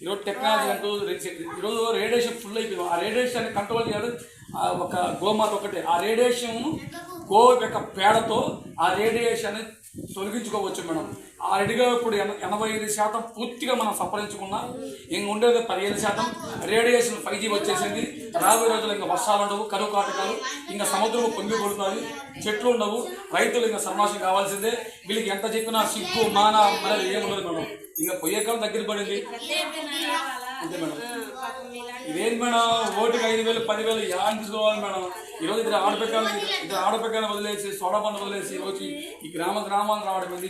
ఈరోజు టెక్నాలజీ అంటూ ఈరోజు రేడియేషన్ ఫుల్ అయిపోయింది. ఆ రేడియేషన్ కంట్రోల్ చేయాలి ఒక గోమాత ఒకటే. ఆ రేడియేషన్ గో యొక్క పేడతో ఆ రేడియేషన్ తొలగించుకోవచ్చు మేడం. ఆ రెడీగా ఇప్పుడు 85% పూర్తిగా మనం సంప్రదించుకున్నాం. ఇంక ఉండేది 15%. రేడియేషన్ 5G వచ్చేసింది. రాబోయే రోజులు ఇంకా వర్షాలు ఉండవు, కరువు కాటకాలు, ఇంకా సముద్రం పొంగి పడుతుంది, చెట్లు ఉండవు, రైతులు ఇంకా సర్వనాశనం కావాల్సిందే. వీళ్ళకి ఎంత చెప్పినా సిగ్గు మాన అనేది ఏముండదు మేడం. ఇంకా పోయే కాలం దగ్గర పడింది అంతే మేడం. ఇదేంటి మేడం, ఓటుకి 5,000 10,000 యాన్ తీసుకోవాలి మేడం. ఈరోజు ఇద్దరు ఆడపిల్లలు వదిలేసి సోడా బండ వదిలేసి ఈరోజు ఈ గ్రామాలు రావడం ఏంది,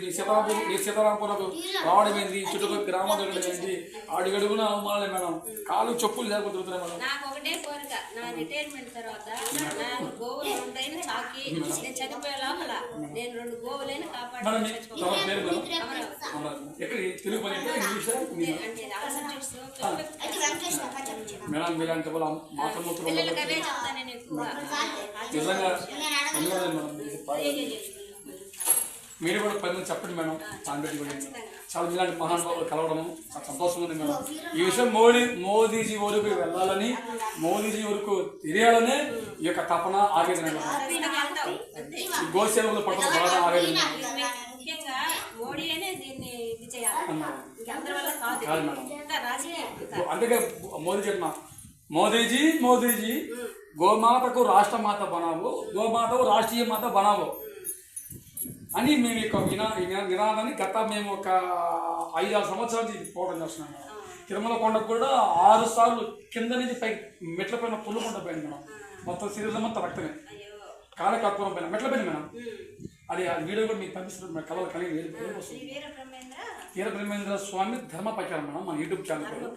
సీతారాంపురకు రావడం ఏంది, చుట్టుపక్కల గ్రామాలు వెళ్ళడం ఏంటి, అడుగడుగున అవమానాలే మేడం. కాలు చెప్పులు లేకపోతే తిరుగుతున్నాయి మేడం. నాకు ఒకటే కోరిక, నా రిటైర్మెంట్ తర్వాత నాకు గోవులు రెండైనా చాకి నేను చనిపోయే లోపల నేను 2 గోవులైనా కాపాడాలి. తెలుగు పని మేడం మీలాంటి వాళ్ళ మాతృమూర్తులు నిజంగా మీరు కూడా 10 మంది చెప్పండి మేడం. దాన్ని కూడా చాలా మీలాంటి మహానుభావులు కలవడము చాలా సంతోషంగా ఉంది మేడం. ఈ విషయం మోదీజీ వరకు వెళ్ళాలని, మోదీజీ వరకు తిరగాలని ఈ యొక్క తపన ఆవేదన గోసేవలు పట్టణ బాగా ఆవేదన అందుకే మోదీ చెప్పిన మోదీజీ గోమాతకు రాష్ట్ర మాత బనావో, గోమాతకు రాష్ట్రీయ మాత బనావో అని మేము యొక్క నినాదాన్ని మేము ఒక 5-6 సంవత్సరాల నుంచి పోవడం చేస్తున్నాం మేడం. తిరుమల కొండకు కూడా 6 సార్లు కింద నుంచి పై మెట్ల పైన పుల్లు కొండ పోయింది మేడం. మొత్తం శరీరం అంతా రక్తమే, కాలే కర్పూరం పైన మెట్ల పైన మేడం. అది ఆ వీడియో కూడా మీకు పంపిస్తున్నారు కళలు కలిగి వీర బ్రహ్మేంద్ర స్వామి ధర్మ ప్రచారం మేడం మన యూట్యూబ్ ఛానల్.